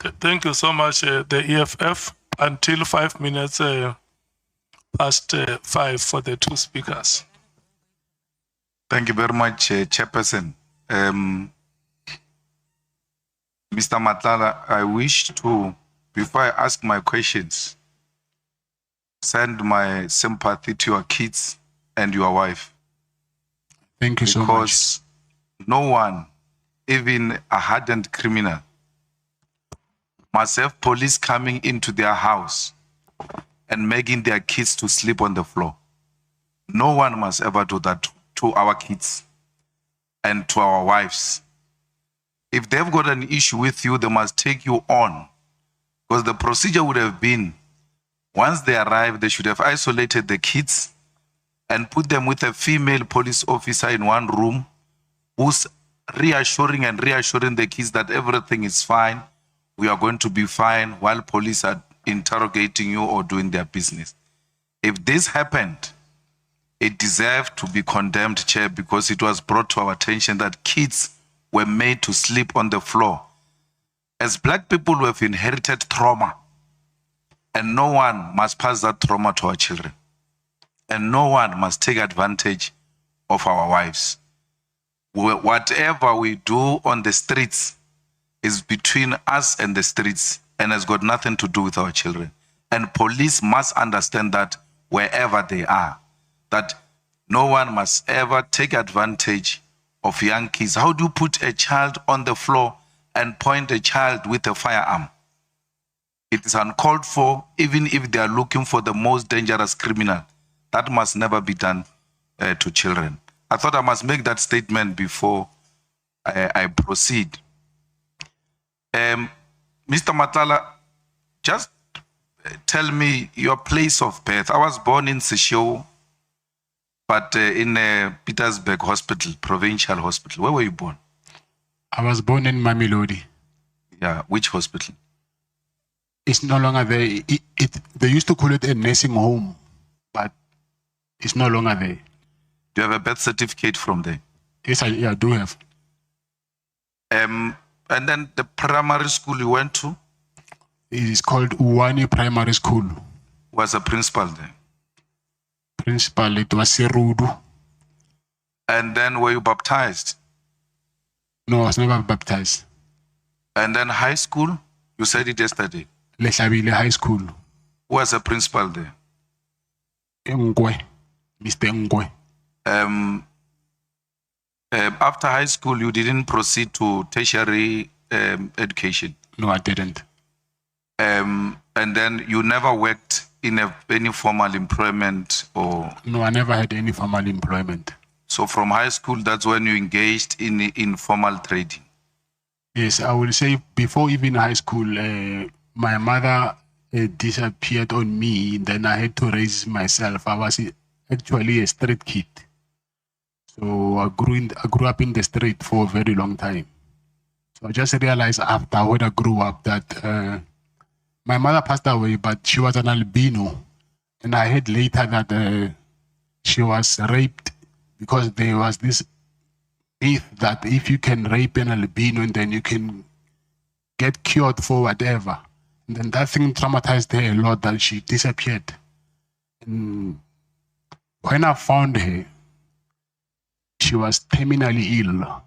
Thank you so much, the EFF. Until 5 minutes past 5 for the two speakers. Thank you very much, Chairperson. Mr. Matlala, I wish to, before I ask my questions, send my sympathy to your kids and your wife. Thank you so much. Because no one, even a hardened criminal, must have police coming into their house and making their kids to sleep on the floor. No one must ever do that to our kids and to our wives. If they've got an issue with you, they must take you on. Because the procedure would have been, once they arrive, they should have isolated the kids and put them with a female police officer in one room who's reassuring the kids that everything is fine, we are going to be fine, while police are interrogating you or doing their business. If this happened, it deserved to be condemned, Chair, because it was brought to our attention that kids were made to sleep on the floor. As Black people, we have inherited trauma, and no one must pass that trauma to our children. And no one must take advantage of our wives. Whatever we do on the streets is between us and the streets and has got nothing to do with our children. And police must understand that wherever they are, that no one must ever take advantage of young kids. How do you put a child on the floor and point a child with a firearm? It is uncalled for, even if they are looking for the most dangerous criminal. That must never be done to children. I thought I must make that statement before I proceed. Mr. Matlala, just tell me your place of birth. I was born in Seshego, but in Pietersburg Hospital, Provincial Hospital. Where were you born? I was born in Mamelodi. Yeah, which hospital? It's no longer there. They used to call it a nursing home, but it's no longer there. Do you have a birth certificate from there? Yes, I do have. And then the primary school you went to? It is called Uwani Primary School. Who was a principal there? Principal, it was Serudu. And then were you baptized? No, I was never baptized. And then high school? You said it yesterday. Leshabile High School. Who was a principal there? Ngwe, Mr. Ngwe. After high school, you didn't proceed to tertiary education? No, I didn't. And then you never worked in any formal employment or? No, I never had any formal employment. So from high school, that's when you engaged in informal trading? Yes, I will say before even high school, my mother disappeared on me, then I had to raise myself. I was actually a street kid. So I grew up in the street for a very long time. So I just realized after when I grew up that my mother passed away, but she was an albino. And I heard later that she was raped because there was this myth that if you can rape an albino, then you can get cured for whatever. And then that thing traumatized her a lot that she disappeared. And when I found her, she was terminally ill.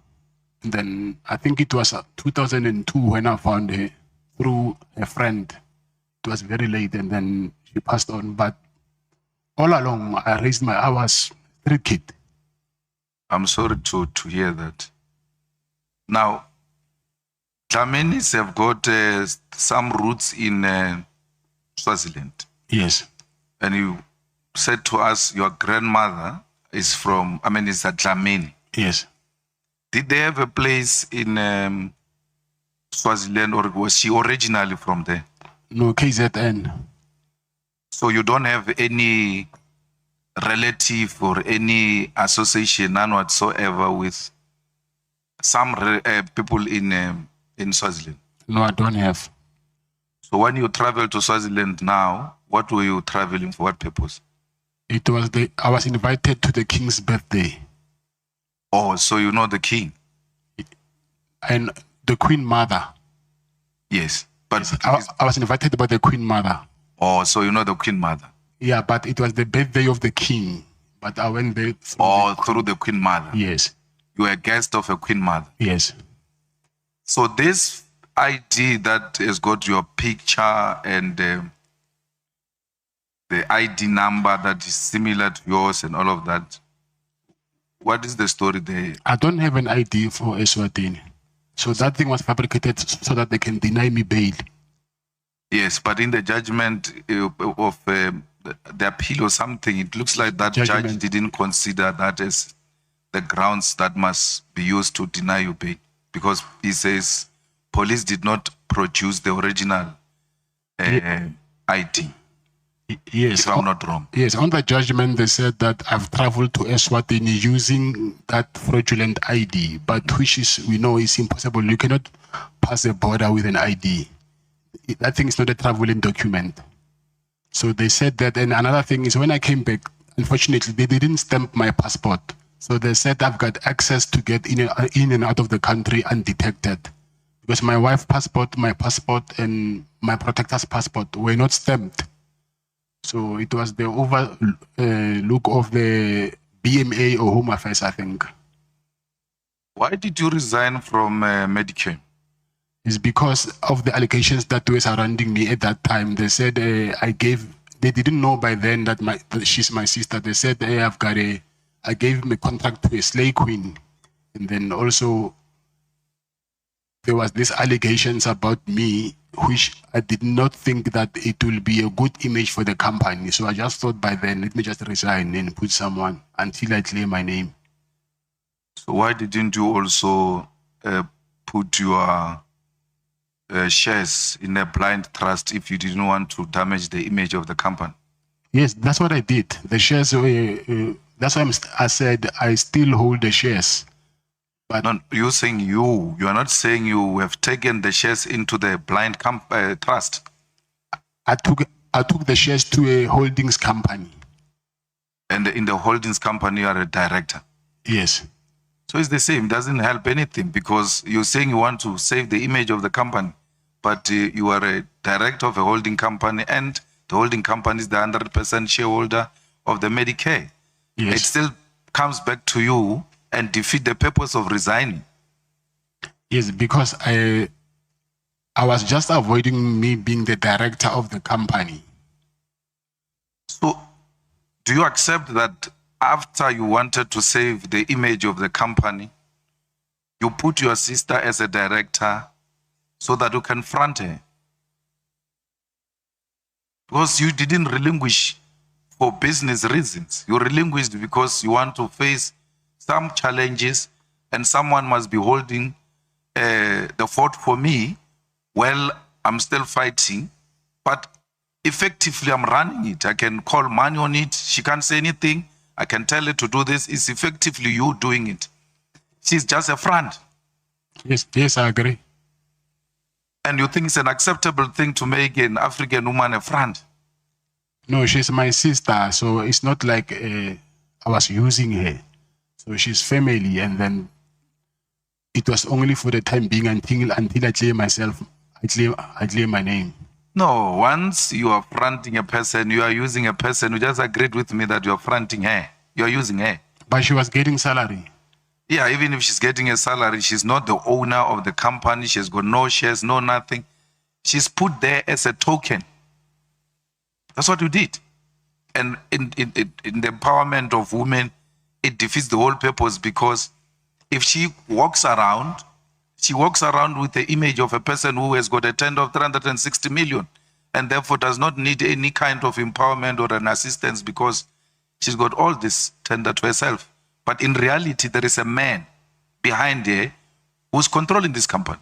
And then I think it was 2002 when I found her through a friend. It was very late and then she passed on. But all along, I was a street kid. I'm sorry to hear that. Now, Dlamenis have got some roots in Swaziland. Yes. And you said to us your grandmother is from, is a Dlamini. Yes. Did they have a place in Swaziland, or was she originally from there? No, KZN. So you don't have any relative or any association, none whatsoever, with some people in Swaziland? No, I don't have. So when you travel to Swaziland now, what were you traveling for? What purpose? It was I was invited to the king's birthday. Oh, so you know the king? And the queen mother. Yes. But I was invited by the Queen Mother. oh, so you know the Queen Mother. Yeah, but it was the birthday of the king. But I went there Through the Queen Mother. Yes. You were a guest of a Queen Mother. Yes. So this ID that has got your picture and the ID number that is similar to yours and all of that, what is the story there? I don't have an ID for Eswatini. So that thing was fabricated so that they can deny me bail. Yes, but in the judgment of the appeal or something, it looks like that judge didn't consider that as the grounds that must be used to deny you bail, because he says police did not produce the original ID. Yes, if I'm not wrong. Yes, on the judgment they said that I've traveled to Eswatini using that fraudulent ID, but which is, we know, is impossible. You cannot pass a border with an ID. That thing is not a traveling document. So they said that. And another thing is, when I came back, unfortunately, they didn't stamp my passport. So they said I've got access to get in and out of the country undetected, because my wife's passport, my passport, and my protector's passport were not stamped. So it was the overlook of the BMA or Home Affairs, I think. Why did you resign from Medicare? It's because of the allegations that were surrounding me at that time. They said they didn't know by then that she's my sister. They said I gave him a contract to a slave queen. And then also there was these allegations about me, which I did not think that it will be a good image for the company. So I just thought by then, let me just resign and put someone until I clear my name. So why didn't you also put your shares in a blind trust if you didn't want to damage the image of the company? Yes, that's what I did. The shares, that's why I said I still hold the shares. But no, you're saying you are not saying you have taken the shares into the blind trust. I took the shares to a holdings company. And in the holdings company, you are a director. Yes. So it's the same. It doesn't help anything, because you're saying you want to save the image of the company, but you are a director of a holding company, and the holding company is the 100% shareholder of the Medicare. Yes. It still comes back to you and defeat the purpose of resigning. Yes, because I was just avoiding me being the director of the company. So do you accept that after you wanted to save the image of the company, you put your sister as a director so that you can front her? Because you didn't relinquish for business reasons. You relinquished because you want to face some challenges, and someone must be holding the fort for me while I'm still fighting. But effectively, I'm running it. I can call money on it. She can't say anything. I can tell her to do this. It's effectively you doing it. She's just a friend. Yes, I agree. And you think it's an acceptable thing to make an African woman a friend? No, she's my sister, so it's not like I was using her. So she's family, and then it was only for the time being until I clear myself, I clear my name. No, once you are fronting a person, you are using a person. You just agreed with me that you are fronting her. You are using her. But she was getting salary. Yeah, even if she's getting a salary, she's not the owner of the company. She's got no shares, no nothing. She's put there as a token. That's what you did. And in the empowerment of women, it defeats the whole purpose, because if she walks around with the image of a person who has got a tender of 360 million and therefore does not need any kind of empowerment or an assistance, because she's got all this tender to herself. But in reality, there is a man behind her who's controlling this company.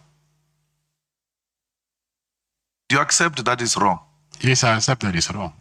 Do you accept that is wrong? Yes, I accept that is wrong.